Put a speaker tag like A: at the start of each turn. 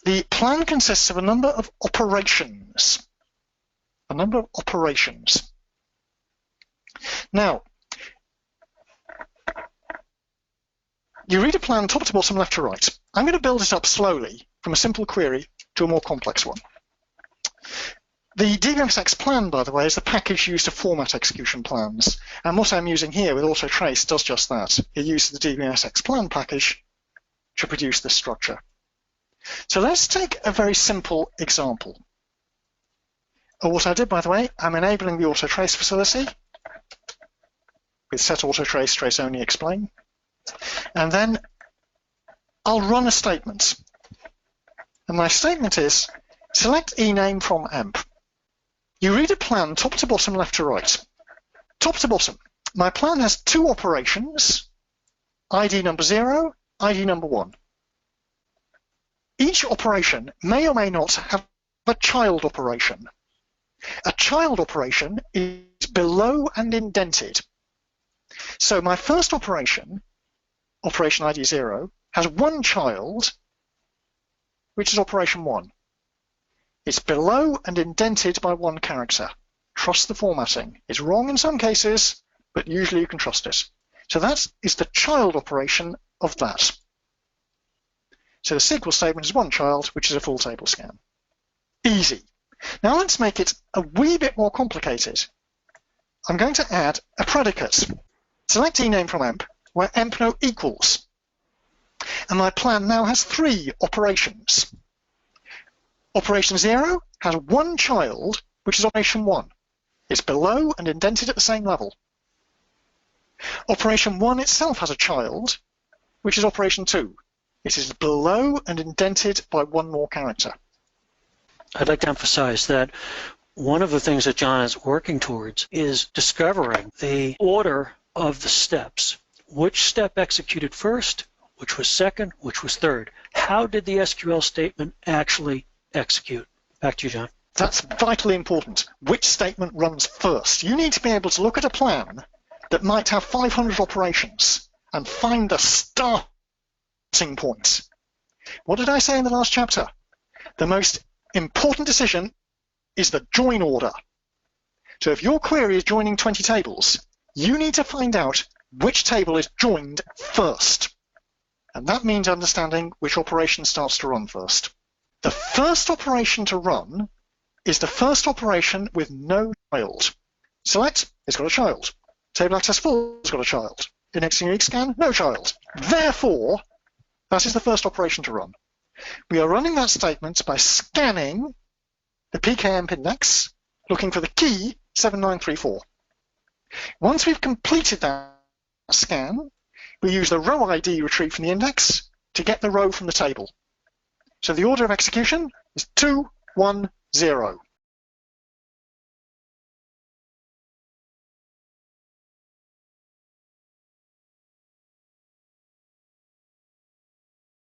A: The plan consists of a number of operations. A number of operations. Now, you read a plan top to bottom, left to right. I'm going to build it up slowly from a simple query to a more complex one. The DBMSX plan, by the way, is the package used to format execution plans. And what I'm using here with AutoTrace does just that. It uses the DBMSX plan package to produce this structure. So let's take a very simple example. What I did, by the way, I'm enabling the AutoTrace facility with set AutoTrace trace only explain. And then I'll run a statement. And my statement is select ename from emp. You read a plan top to bottom, left to right. Top to bottom. My plan has two operations, ID number 0, ID number 1. Each operation may or may not have a child operation. A child operation is below and indented. So my first operation, operation ID 0, has one child, which is operation 1. It's below and indented by one character. Trust the formatting. It's wrong in some cases, but usually you can trust it. So that is the child operation of that. So the SQL statement is one child, which is a full table scan. Easy. Now let's make it a wee bit more complicated. I'm going to add a predicate. Select ename from emp, where emp no equals. And my plan now has 3 operations. Operation 0 has one child, which is operation 1. It's below and indented at the same level. Operation 1 itself has a child, which is operation 2. It is below and indented by one more character.
B: I'd like to emphasize that one of the things that John is working towards is discovering the order of the steps. Which step executed first, which was second, which was third. How did the SQL statement actually execute? Back to you, John.
A: That's vitally important. Which statement runs first? You need to be able to look at a plan that might have 500 operations and find the starting point. What did I say in the last chapter? The most important decision is the join order. So if your query is joining 20 tables, you need to find out which table is joined first. And that means understanding which operation starts to run first. The first operation to run is the first operation with no child. Select, it's got a child. Table access full, it's got a child. Indexing unique scan, no child. Therefore, that is the first operation to run. We are running that statement by scanning the pkemp index, looking for the key 7934. Once we've completed that scan, we use the row ID retrieved from the index to get the row from the table. So the order of execution is 2, 1, 0.